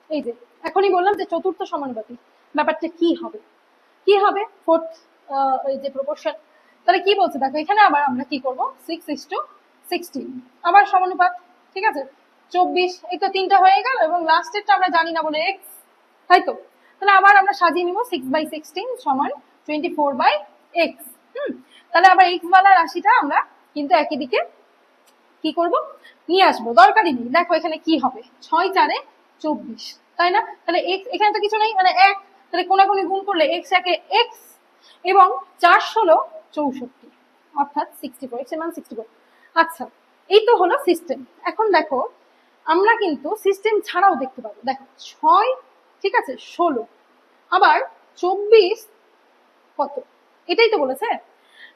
এই যে এখনই বললাম যে চতুর্থ সমানুপাতিক ব্যাপারটা কি হবে, কি হবে ফোর্থ এই যে প্রপোর্শন। তাহলে কি বলছে দেখো, এখানে আবার আমরা কি করব 6:16 আবার সমানুপাত, ঠিক আছে 24, এই তো 3টা হয়ে গেল এবং লাস্টেরটা আমরা জানি না বলে x, তাই তো। তাহলে আবার আমরা সাজিয়ে নিব 6/16 সমান 24/x। তাহলে আবার x ওয়ালা রাশিটা আমরা কিন্তু একই দিকে কি করব নিয়ে আসবো, দরকারই নেই। দেখো এখানে কি হবে 6×4=24, তাই না? তাহলে x এখানে তো কিছু নেই মানে 1, তাহলে কোনাকুনি গুণ করলে x একে x এবং 4×16=64 অর্থাৎ 64, x এর মান 64। আচ্ছা এই তো হলো সিস্টেম। এখন দেখো আমরা কিন্তু সিস্টেম ছাড়াও দেখতে পাবো, দেখো 6, ঠিক আছে 16, আবার 24 কত, এটাই তো বলেছে।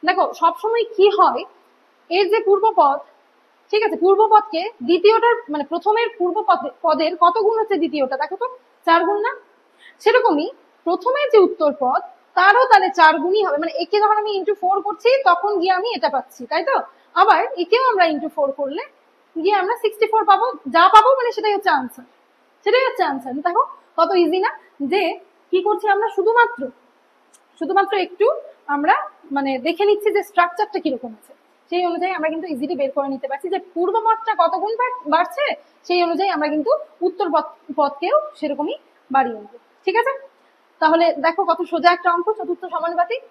দেখো সবসময় কি হয়, এর যে পূর্বপদ, ঠিক আছে পূর্বপদকে দ্বিতীয়টার মানে প্রথমের পদের কত গুণ হচ্ছে দ্বিতীয়টা, দেখো তো 4 গুণ না? সেরকমই প্রথমের যে উত্তর পদ তারও তাহলে 4 গুণই হবে, মানে একে যখন আমি ইন্টু 4 করছি তখন গিয়ে আমি এটা পাচ্ছি, তাই তো। আবার একেও আমরা ইন্টু 4 করলে গিয়ে আমরা 64 পাবো, যা পাবো মানে সেটাই হচ্ছে আনসার, সেটাই হচ্ছে আনসার। দেখো কত ইজি না, যে কি করছি আমরা শুধুমাত্র একটু আমরা মানে দেখে নিচ্ছি যে স্ট্রাকচারটা কিরকম আছে, সেই অনুযায়ী আমরা কিন্তু ইজিলি বের করে নিতে পারছি যে পূর্বপদটা কত গুণ বাড়ছে, সেই অনুযায়ী আমরা কিন্তু উত্তর পদকেও সেরকমই বাড়িয়ে নেব, ঠিক আছে। তাহলে দেখো কত সোজা একটা অঙ্ক, চতুর্থ সমানুপাতিক।